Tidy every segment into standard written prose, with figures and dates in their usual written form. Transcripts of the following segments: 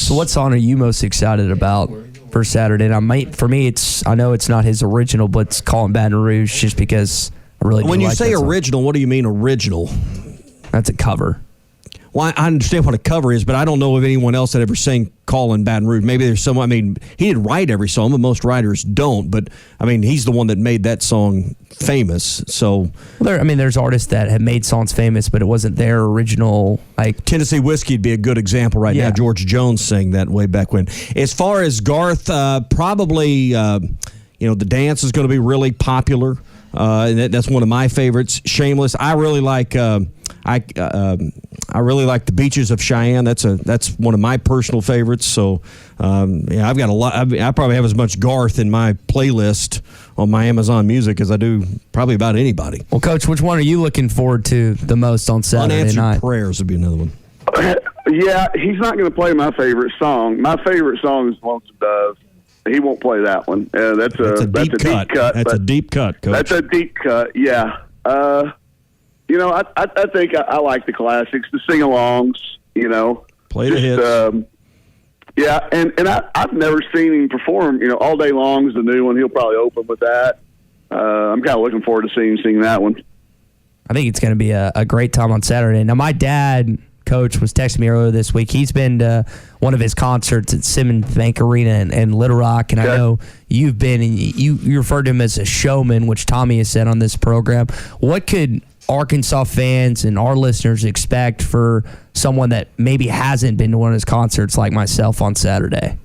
So what song are you most excited about for Saturday? And for me, I know it's not his original, but it's Call 'Em Baton Rouge, just because I really do When you like say that song. original, what do you mean original? That's a cover. Well, I understand what a cover is, but I don't know of anyone else that ever sang Call in Baton Rouge. Maybe there's someone, he didn't write every song, but most writers don't. But, he's the one that made that song famous. So, there's artists that have made songs famous, but it wasn't their original. Like Tennessee Whiskey would be a good example right now. George Jones sang that way back when. As far as Garth, probably, The Dance is going to be really popular. And that's one of my favorites. Shameless. I really like. I really like The Beaches of Cheyenne. That's one of my personal favorites. So, I've got a lot. I probably have as much Garth in my playlist on my Amazon Music as I do probably about anybody. Well, Coach, which one are you looking forward to the most on Saturday Unanswered night? Prayers would be another one. Yeah, he's not going to play my favorite song. My favorite song is Lonesome Dove. He won't play that one. That's a deep cut. That's a deep cut, Coach. That's a deep cut. Yeah. I think I like the classics, the sing-alongs. Play the hits. Yeah, and I've never seen him perform. All Day Long is the new one. He'll probably open with that. I'm kind of looking forward to seeing him sing that one. I think it's going to be a great time on Saturday. Now, my dad, Coach, was texting me earlier this week. He's been to one of his concerts at Simmons Bank Arena in Little Rock, and I know you've been, and you referred to him as a showman, which Tommy has said on this program. What could Arkansas fans and our listeners expect for someone that maybe hasn't been to one of his concerts like myself on Saturday?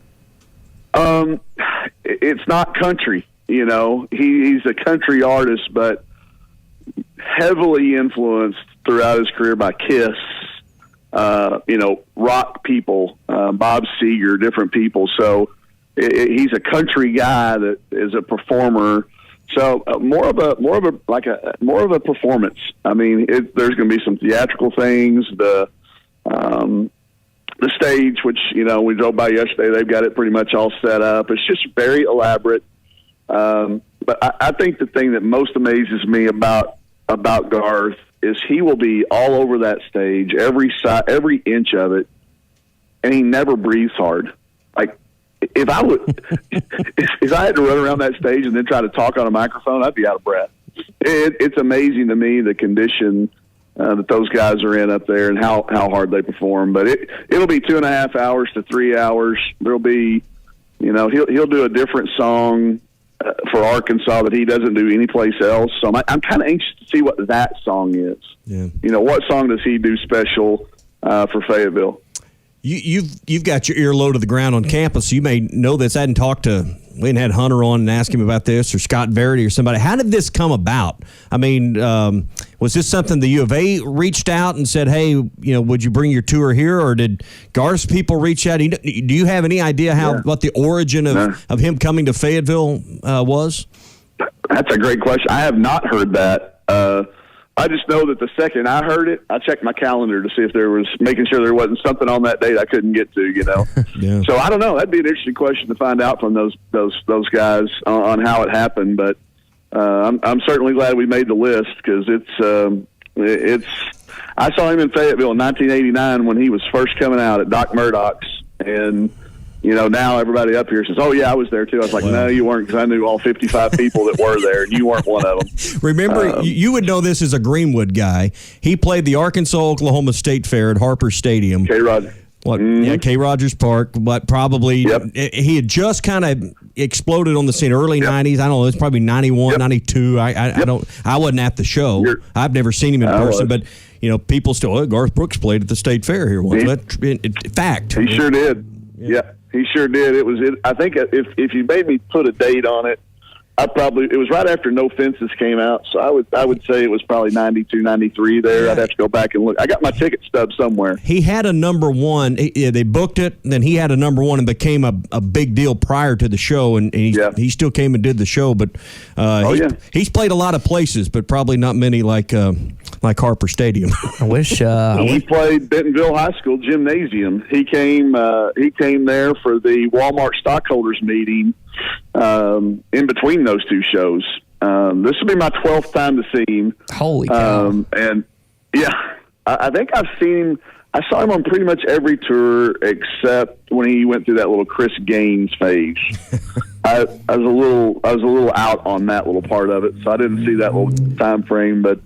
It's not country, He's a country artist, but heavily influenced throughout his career by Kiss, rock people, Bob Seger, different people. So he's a country guy that is a performer. So more of a performance. There's going to be some theatrical things. The stage, which we drove by yesterday, they've got it pretty much all set up. It's just very elaborate. But I think the thing that most amazes me about Garth is he will be all over that stage, every inch of it, and he never breathes hard. Like, if I had to run around that stage and then try to talk on a microphone, I'd be out of breath. It's amazing to me the condition that those guys are in up there and how hard they perform. But it'll be 2.5 hours to 3 hours. There'll be, he'll do a different song for Arkansas that he doesn't do anyplace else. So I'm kind of anxious to see what that song is. Yeah. What song does he do special for Fayetteville? You've got your ear low to the ground on campus. So you may know this. I we hadn't had Hunter on and asked him about this, or Scott Verity or somebody. How did this come about? Was this something the U of A reached out and said, hey, would you bring your tour here, or did Garth's people reach out? Do you have any idea what the origin of him coming to Fayetteville was? That's a great question. I have not heard that. I just know that the second I heard it, I checked my calendar to see if making sure there wasn't something on that date I couldn't get to, Yeah. So I don't know. That'd be an interesting question to find out from those guys on how it happened. But I'm certainly glad we made the list, because it's. I saw him in Fayetteville in 1989 when he was first coming out at Doc Murdoch's, and now everybody up here says, oh, yeah, I was there, too. I was like, no, you weren't, because I knew all 55 people that were there, and you weren't one of them. Remember, you would know this as a Greenwood guy. He played the Arkansas-Oklahoma State Fair at Harper Stadium. K. Rogers. K. Rogers Park, but probably he had just kind of exploded on the scene early 90s. I don't know, it's probably 91, 92. I wasn't at the show. I've never seen him in person, but people still, Garth Brooks played at the State Fair here once. Fact. He sure did. Yeah, he sure did. I think if you made me put a date on it, it was right after No Fences came out, so I would say it was probably 92, 93 there. I'd have to go back and look. I got my ticket stub somewhere. He had a number one. They booked it, and then he had a number one and became a big deal prior to the show, and he still came and did the show. But he's played a lot of places, but probably not many like Harper Stadium. I wish he played Bentonville High School gymnasium. He came there for the Walmart stockholders meeting in between those two shows. This will be my 12th time to see him. Holy cow. And I think I've seen him I saw him on pretty much every tour except when he went through that little Chris Gaines phase. I was a little out on that little part of it, so I didn't see that little time frame. But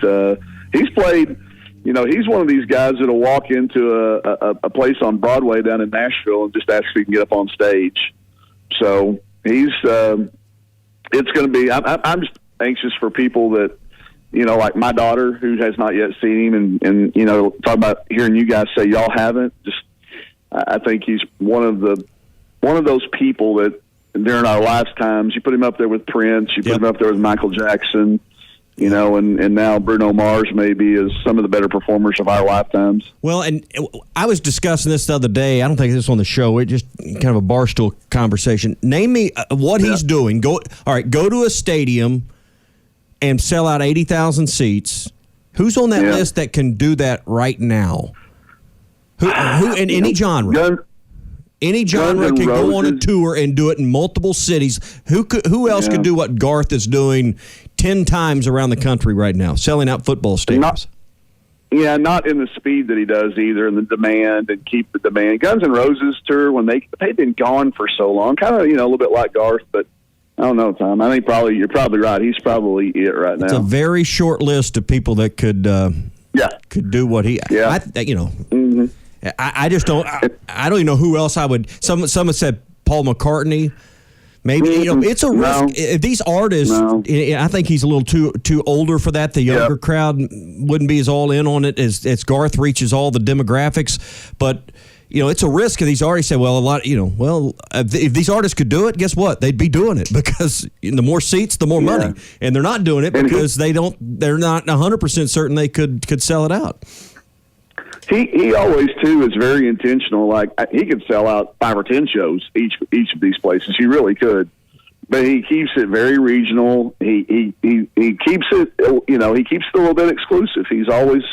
he's played. You know, he's one of these guys that'll walk into a place on Broadway down in Nashville and just ask if he can get up on stage. So he's. It's going to be. I'm just anxious for people that, you know, like my daughter who has not yet seen him, and you know, talk about hearing you guys say y'all haven't. Just, I think he's one of those people that during our lifetimes, you put him up there with Prince, you put him up there with Michael Jackson, you know, and now Bruno Mars maybe is some of the better performers of our lifetimes. Well, and I was discussing this the other day. I don't think this was on the show. It just kind of a barstool conversation. Name me what he's doing. Go to a stadium and sell out 80,000 seats. Who's on that list that can do that right now? Who in any genre? Any genre can go on a tour and do it in multiple cities. Who else could do what Garth is doing 10 times around the country right now, selling out football stadiums? Not in the speed that he does either, and the demand and keep the demand. Guns N' Roses tour when they've been gone for so long, kind of a little bit like Garth, but I don't know, Tom. I think you're probably right. He's probably it right now. It's a very short list of people that could do what he. Yeah. I just don't. I don't even know who else I would. Some have said Paul McCartney. Maybe it's a risk. These artists, I think he's a little too older for that. The younger crowd wouldn't be as all in on it as Garth reaches all the demographics. But it's a risk. These artists say, well, if these artists could do it, guess what? They'd be doing it because the more seats, the more money, and they're not doing it because they're not 100% certain they could sell it out. He always too is very intentional. Like he could sell out 5 or 10 shows each of these places. He really could, but he keeps it very regional. He keeps it. He keeps it a little bit exclusive. He's always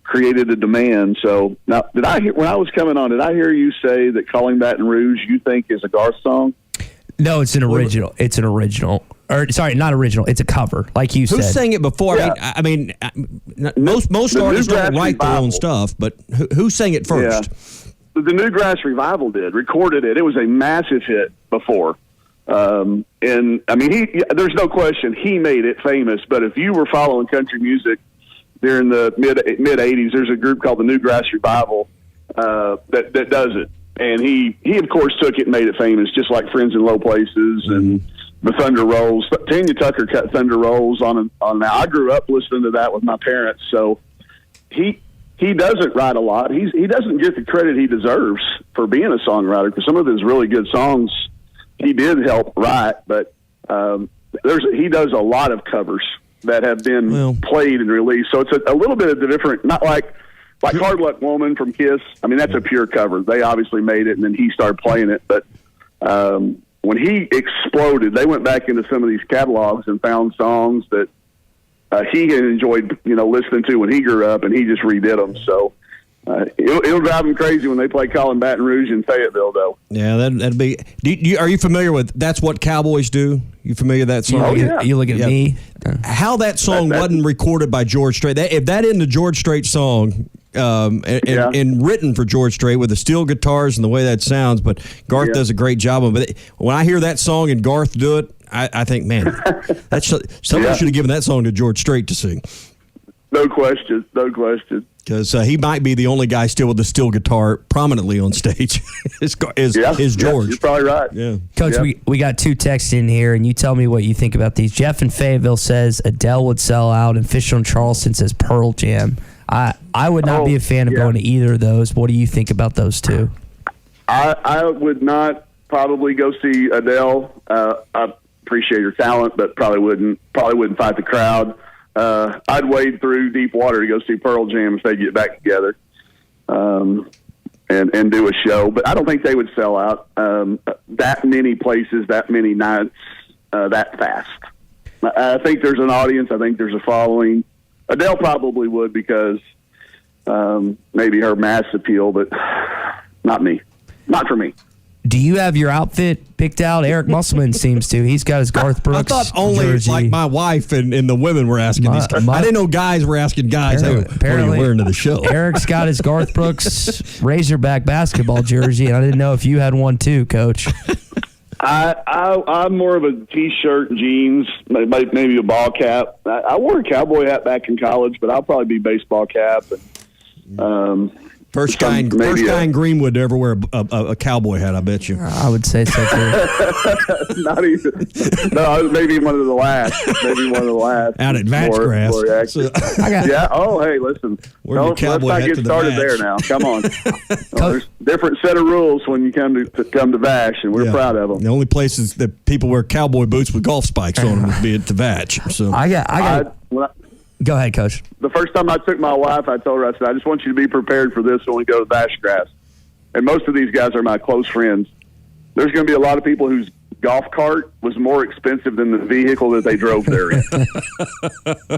created a demand. So now, when I was coming on, did I hear you say that "Calling Baton Rouge" you think is a Garth song? No, it's an original. It's an original. Or sorry, not original. It's a cover, like you said. Who sang it before? Yeah. I mean, most artists don't write their own stuff, but who sang it first? Yeah. The Newgrass Revival recorded it. It was a massive hit before. And I mean, there's no question he made it famous. But if you were following country music during the mid '80s, there's a group called the Newgrass Revival that does it. And he of course took it and made it famous, just like Friends in Low Places and the Thunder Rolls. Tanya Tucker cut Thunder Rolls on now. I grew up listening to that with my parents, so he doesn't write a lot. He doesn't get the credit he deserves for being a songwriter because some of his really good songs he did help write, but he does a lot of covers that have been played and released. So it's a little bit of the different, not like Hard Luck Woman from Kiss. I mean, that's a pure cover. They obviously made it, and then he started playing it. But when he exploded, they went back into some of these catalogs and found songs that he had enjoyed, listening to when he grew up, and he just redid them. So it'll drive him crazy when they play Calling Baton Rouge in Fayetteville, though. Yeah, that'd be. Are you familiar with "That's What Cowboys Do"? You familiar with that song? Oh, yeah. You look at me. How that song wasn't recorded by George Strait? If that isn't a George Strait song. And written for George Strait with the steel guitars and the way that sounds, but Garth does a great job of it. When I hear that song and Garth do it, I think, man, somebody should have given that song to George Strait to sing. No question. Because he might be the only guy still with the steel guitar prominently on stage. is George. You're probably right. Yeah, Coach, we got 2 texts in here, and you tell me what you think about these. Jeff in Fayetteville says Adele would sell out, and Fisher and Charleston says Pearl Jam. I would not be a fan of going to either of those. What do you think about those two? I would not probably go see Adele. I appreciate her talent, but probably wouldn't fight the crowd. I'd wade through deep water to go see Pearl Jam if they get back together and do a show. But I don't think they would sell out that many places, that many nights, that fast. I think there's an audience. I think there's a following. Adele probably would because maybe her mass appeal, but not me. Not for me. Do you have your outfit picked out? Eric Musselman seems to. He's got his Garth Brooks I thought only jersey. like my wife and the women were asking these. I didn't know guys were asking guys. Apparently, what are you wearing to the show? Eric's got his Garth Brooks Razorback basketball jersey, and I didn't know if you had one too, Coach. I'm more of a T-shirt and jeans, maybe a ball cap. I wore a cowboy hat back in college, but I'll probably be baseball cap. And, First guy in Greenwood to ever wear a cowboy hat, I bet you. I would say so too. Not even. No, maybe one of the last. Out at Vatchgrass. Yeah. Oh, hey, listen. Let's not get started there now. Come on. There's a different set of rules when you come to Vash, and we're proud of them. The only places that people wear cowboy boots with golf spikes on them would be at the Vatch. So Go ahead, Coach. The first time I took my wife, I told her, I said, I just want you to be prepared for this when we go to Bashgrass. And most of these guys are my close friends. There's going to be a lot of people whose golf cart was more expensive than the vehicle that they drove there in.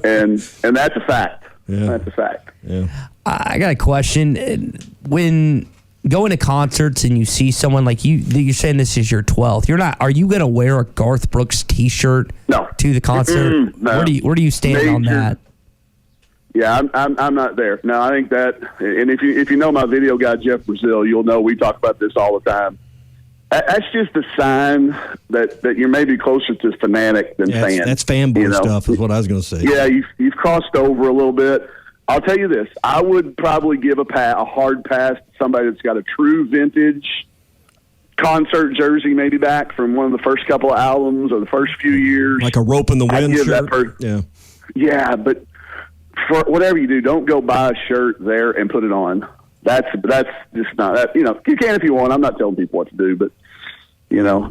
and that's a fact. Yeah. That's a fact. Yeah. I got a question. When going to concerts and you see someone like you're saying this is your 12th, are you going to wear a Garth Brooks T-shirt to the concert? No. Where do you stand on that? Yeah, I'm not there. No, I think that, and if you know my video guy Jeff Brazil, you'll know we talk about this all the time. That's just a sign that you're maybe closer to fanatic than fan. That's fanboy stuff, is what I was going to say. Yeah, you've crossed over a little bit. I'll tell you this: I would probably give a hard pass to somebody that's got a true vintage concert jersey, maybe back from one of the first couple of albums or the first few years, like a Rope in the Wind shirt. Yeah, but for whatever you do, don't go buy a shirt there and put it on. That's just not that. You can if you want. I'm not telling people what to do, but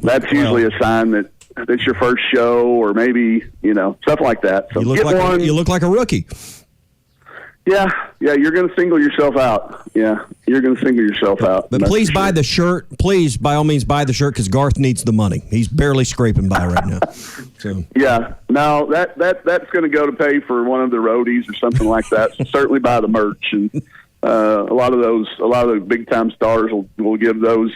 that's usually a sign that it's your first show or maybe stuff like that. So you look like a rookie. Yeah, you're going to single yourself out. Yeah, you're going to single yourself out. But please buy the shirt. Please, by all means, buy the shirt because Garth needs the money. He's barely scraping by right now. So. Yeah, no, that's going to go to pay for one of the roadies or something like that. So certainly buy the merch, and a lot of the big time stars will give those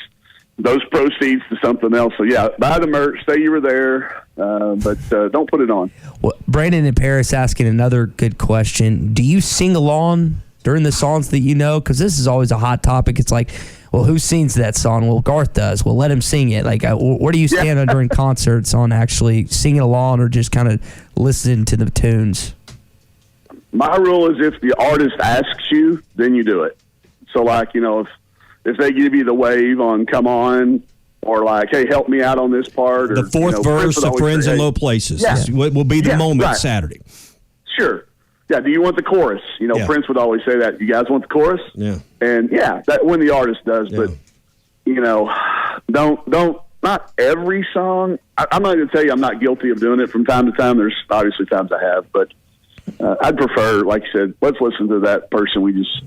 proceeds to something else. So yeah, buy the merch. Say you were there, but don't put it on. Well, Brandon in Paris asking another good question. Do you sing along during the songs that you know? Because this is always a hot topic. It's like, well, who sings that song? Well, Garth does. Well, let him sing it. Like, where do you stand on during concerts on actually singing along or just kind of listening to the tunes? My rule is if the artist asks you, then you do it. So, like, if they give you the wave on "Come On," or like, "Hey, help me out on this part," or the fourth verse of "Friends in Low Places," will be the moment Saturday. Sure. Yeah. Do you want the chorus? Prince would always say that. You guys want the chorus? Yeah. And that when the artist does, but don't. Not every song. I'm not going to tell you I'm not guilty of doing it from time to time. There's obviously times I have, but I'd prefer, like you said, let's listen to that person we just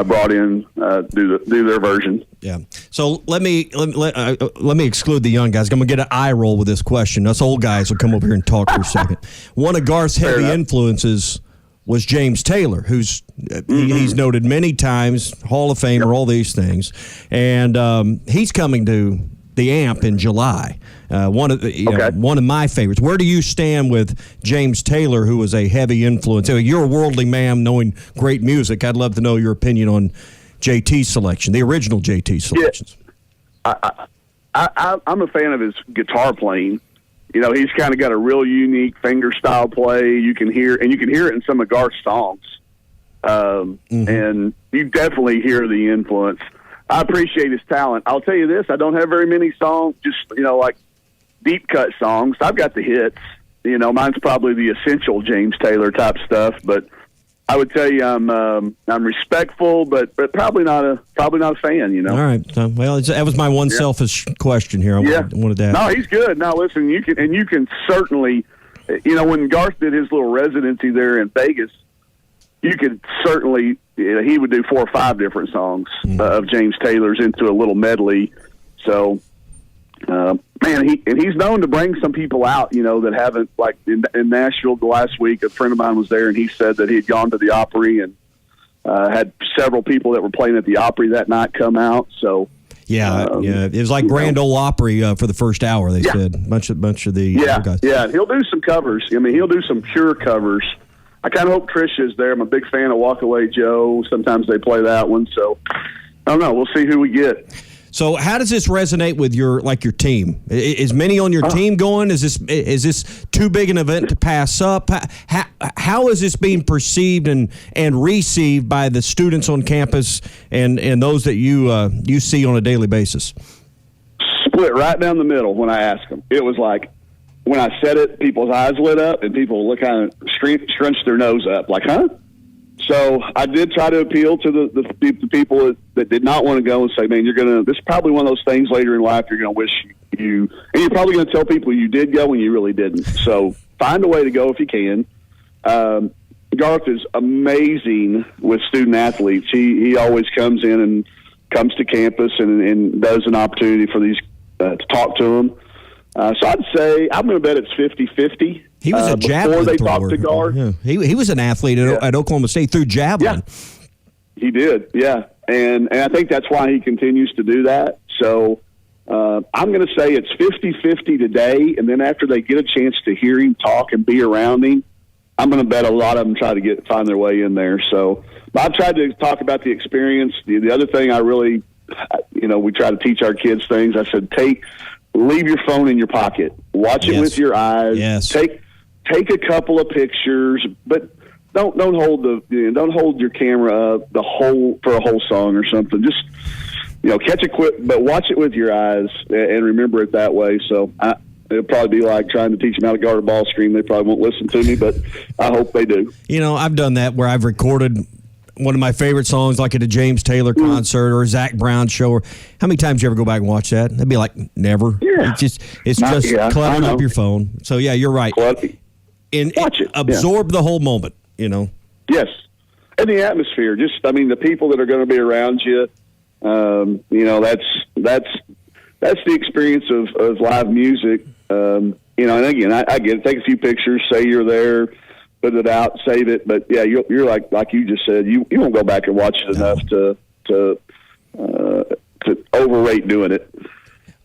brought in, do their version. Yeah. So let me exclude the young guys. I'm going to get an eye roll with this question. Us old guys will come over here and talk for a second. One of Garth's heavy influences was James Taylor, who's he's noted many times, Hall of Famer, all these things, and he's coming to the Amp in July. One of my favorites. Where do you stand with James Taylor, who was a heavy influence? You're a worldly man knowing great music. I'd love to know your opinion on JT's selection, the original JT selections. Yeah. I'm a fan of his guitar playing. He's kind of got a real unique finger style play. You can hear it in some of Garth's songs. And you definitely hear the influence. I appreciate his talent. I'll tell you this, I don't have very many songs, just, like deep cut songs. I've got the hits. Mine's probably the essential James Taylor type stuff, but I would tell you I'm respectful, but probably not a fan, All right. That was my one selfish question here. I wanted to ask. No, he's good. Now listen, you can certainly, when Garth did his little residency there in Vegas, you could certainly, he would do 4 or 5 different songs of James Taylor's into a little medley. So, he's known to bring some people out, that haven't, like in Nashville the last week, a friend of mine was there and he said that he had gone to the Opry and had several people that were playing at the Opry that night come out. So, Yeah, it was like Grand Ole Opry for the first hour. They said bunch of the guys. Yeah. He'll do some covers. I mean, he'll do some pure covers. I kind of hope Trish is there. I'm a big fan of Walk Away Joe. Sometimes they play that one. So I don't know. We'll see who we get. So how does this resonate with your team? Is many on your team going? Is this too big an event to pass up? How is this being perceived and received by the students on campus and those that you see on a daily basis? Split right down the middle when I ask them. It was like when I said it, people's eyes lit up and people look kind of scrunched their nose up, like, huh? So I did try to appeal to the people that did not want to go and say, man, this is probably one of those things later in life you're going to wish and you're probably going to tell people you did go and you really didn't. So find a way to go if you can. Garth is amazing with student athletes. He always comes in and comes to campus and does an opportunity for these to talk to them. So I'd say I'm going to bet it's 50-50. He was a javelin before they thrower. talked to Garth. Yeah. He was an athlete at Oklahoma State through javelin. Yeah, he did. Yeah, and I think that's why he continues to do that. So I'm going to say it's 50-50 today, and then after they get a chance to hear him talk and be around him, I'm going to bet a lot of them try to find their way in there. So I've tried to talk about the experience. The other thing I really, we try to teach our kids things. I said, leave your phone in your pocket. Watch it with your eyes. Yes. Take a couple of pictures, but don't hold your camera up for a whole song or something. Just catch a quick, but watch it with your eyes and remember it that way. So it'll probably be like trying to teach them how to guard a ball screen. They probably won't listen to me, but I hope they do. I've done that where I've recorded one of my favorite songs, like at a James Taylor concert or a Zach Brown show. Or how many times you ever go back and watch that? That'd be like never. Yeah. It's just cluttering up your phone. So yeah, you're right. And watch it. Absorb the whole moment. Yes, and the atmosphere. The people that are going to be around you. That's the experience of live music. And again, I get it. Take a few pictures, say you're there. Put it out, save it, but yeah, you're like you just said, you won't go back and watch it enough to overrate doing it.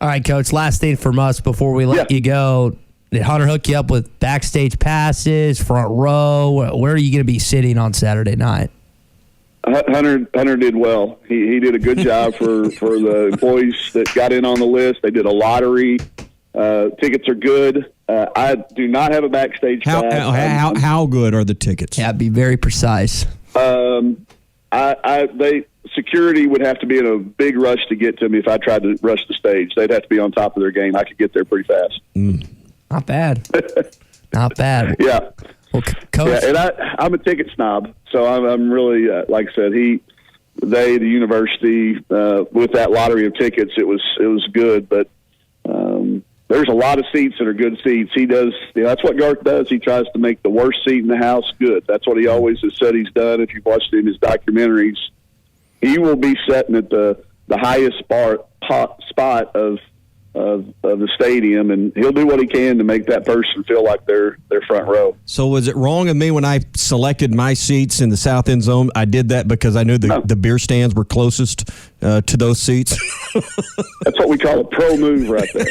All right, Coach. Last thing from us before we let you go. Did Hunter hook you up with backstage passes, front row? Where are you going to be sitting on Saturday night? Hunter did well. He did a good job for the employees that got in on the list. They did a lottery. Tickets are good. I do not have a backstage pass. How good are the tickets? Yeah, be very precise. Security would have to be in a big rush to get to me if I tried to rush the stage. They'd have to be on top of their game. I could get there pretty fast. Not bad. Not bad. Yeah. Well, Coach. Yeah, and I'm a ticket snob, so I'm really like I said. The university with that lottery of tickets, it was good, but. There's a lot of seats that are good seats. He does, that's what Garth does. He tries to make the worst seat in the house good. That's what he always has said he's done. If you've watched in his documentaries, he will be sitting at the highest spot of the stadium, and he'll do what he can to make that person feel like they're front row. So was it wrong of me when I selected my seats in the south end zone? I did that because I knew the beer stands were closest to those seats. That's what we call a pro move right there.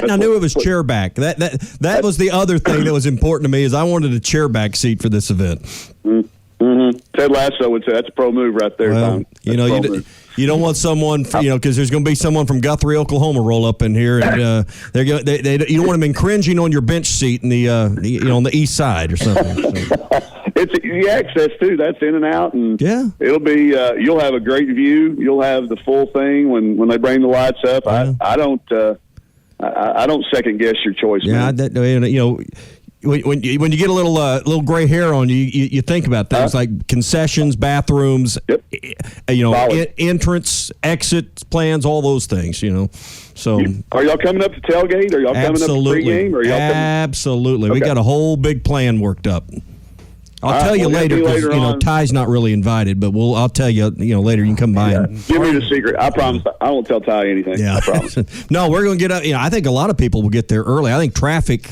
And I knew it was chair back. That was the other thing that was important to me is I wanted a chair back seat for this event. Mm-hmm. Ted Lasso would say that's a pro move right there. Well, you don't want someone, because there's going to be someone from Guthrie, Oklahoma, roll up in here, and you don't want them encroaching on your bench seat in the on the east side or something. So. It's the access too. That's in and out, and it'll be. You'll have a great view. You'll have the full thing when they bring the lights up. Yeah. I don't second guess your choice. Yeah, man. When you get a little gray hair on you, you think about things like concessions, bathrooms, entrance, exit plans, all those things. So are y'all coming up to tailgate? Are y'all coming up to pregame? Or y'all absolutely. Okay. We got a whole big plan worked up. I'll tell you later because Ty's not really invited, but I'll tell you later. You can come by and give me the secret. I promise. I won't tell Ty anything. Yeah. I promise. No, we're going to get up. I think a lot of people will get there early. I think traffic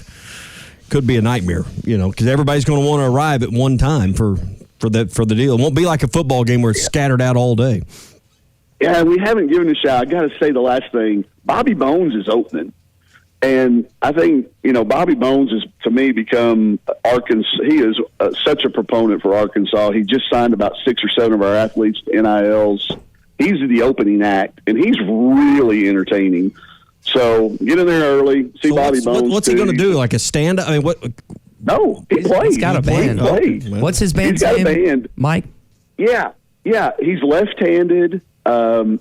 could be a nightmare, because everybody's going to want to arrive at one time for the deal. It won't be like a football game where it's scattered out all day. Yeah, we haven't given a shout. I got to say the last thing. Bobby Bones is opening. And I think, Bobby Bones has, to me, become Arkansas. He is such a proponent for Arkansas. He just signed about 6 or 7 of our athletes to NILs. He's the opening act, and he's really entertaining. So get in there early, see Bobby Bones. What's he going to do? Like a stand-up? I mean, what? No, he plays. He's got a band. What's his band's name? He's got a band. Mike? Yeah. He's left-handed.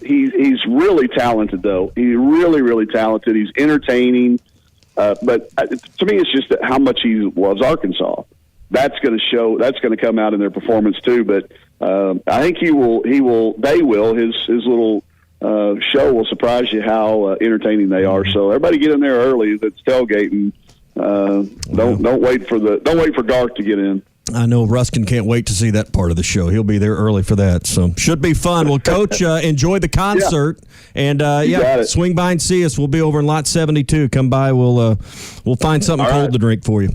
He's really talented, though. He's really, really talented. He's entertaining. But to me, it's just how much he loves Arkansas. That's going to show. That's going to come out in their performance too. But I think he will. They will. His little show will surprise you how entertaining they are. So everybody get in there early. That's tailgating. Don't wait for Garth to get in. I know Ruskin can't wait to see that part of the show. He'll be there early for that, so should be fun. Well, Coach, enjoy the concert, and swing by and see us. We'll be over in Lot 72. Come by. We'll find something cold to drink for you.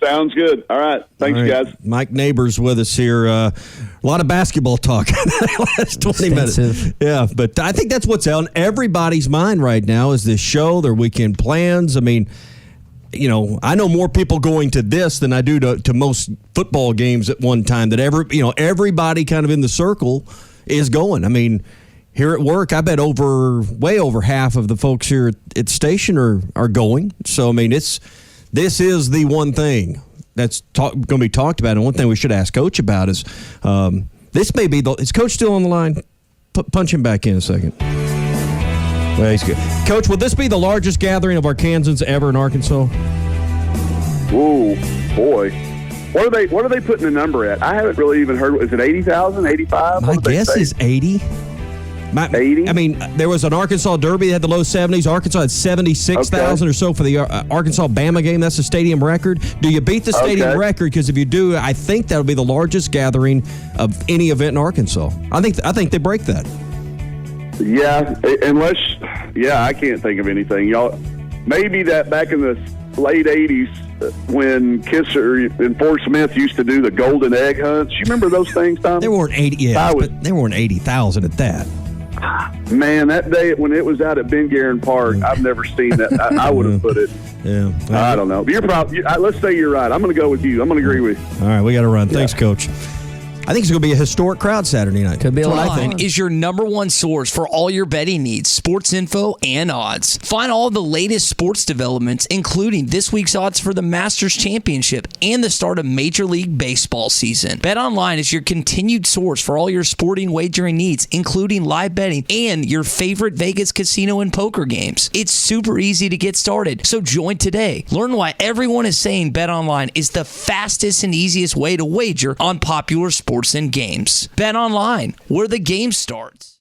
Sounds good. All right. Thanks, guys. Mike Neighbors with us here. A lot of basketball talk in the last 20 minutes. Yeah, but I think that's what's on everybody's mind right now is this show, their weekend plans. I mean, I know more people going to this than I do to most football games at one time. That everybody kind of in the circle is going. I mean, here at work, I bet way over half of the folks here at the station are going. So I mean, this is the one thing that's going to be talked about. And one thing we should ask Coach about is this may be is Coach still on the line? Punch him back in a second. Well, he's good. Coach, will this be the largest gathering of Arkansans ever in Arkansas? Ooh, boy. What are they putting the number at? I haven't really even heard. Is it 80,000, 85? My guess is 80. 80? I mean, there was an Arkansas Derby that had the low 70s. Arkansas had 76,000 or so for the Arkansas-Bama game. That's the stadium record. Do you beat the stadium record? Because if you do, I think that would be the largest gathering of any event in Arkansas. I think they break that. Yeah, I can't think of anything. Y'all, maybe that back in the late 80s when Kisser and Fort Smith used to do the golden egg hunts. You remember those things, Tom? There weren't 80, but there weren't 80,000 at that. Man, that day when it was out at Ben Guerin Park, I've never seen that. I would have put it. Yeah. I don't know. Let's say you're right. I'm going to go with you. I'm going to agree with you. All right, we got to run. Thanks, Coach. I think it's going to be a historic crowd Saturday night. Could be a lot of fun. Is your number one source for all your betting needs, sports info, and odds. Find all the latest sports developments, including this week's odds for the Masters Championship and the start of Major League Baseball season. BetOnline is your continued source for all your sporting wagering needs, including live betting and your favorite Vegas casino and poker games. It's super easy to get started, so join today. Learn why everyone is saying BetOnline is the fastest and easiest way to wager on popular sports and games. Bet online, where the game starts.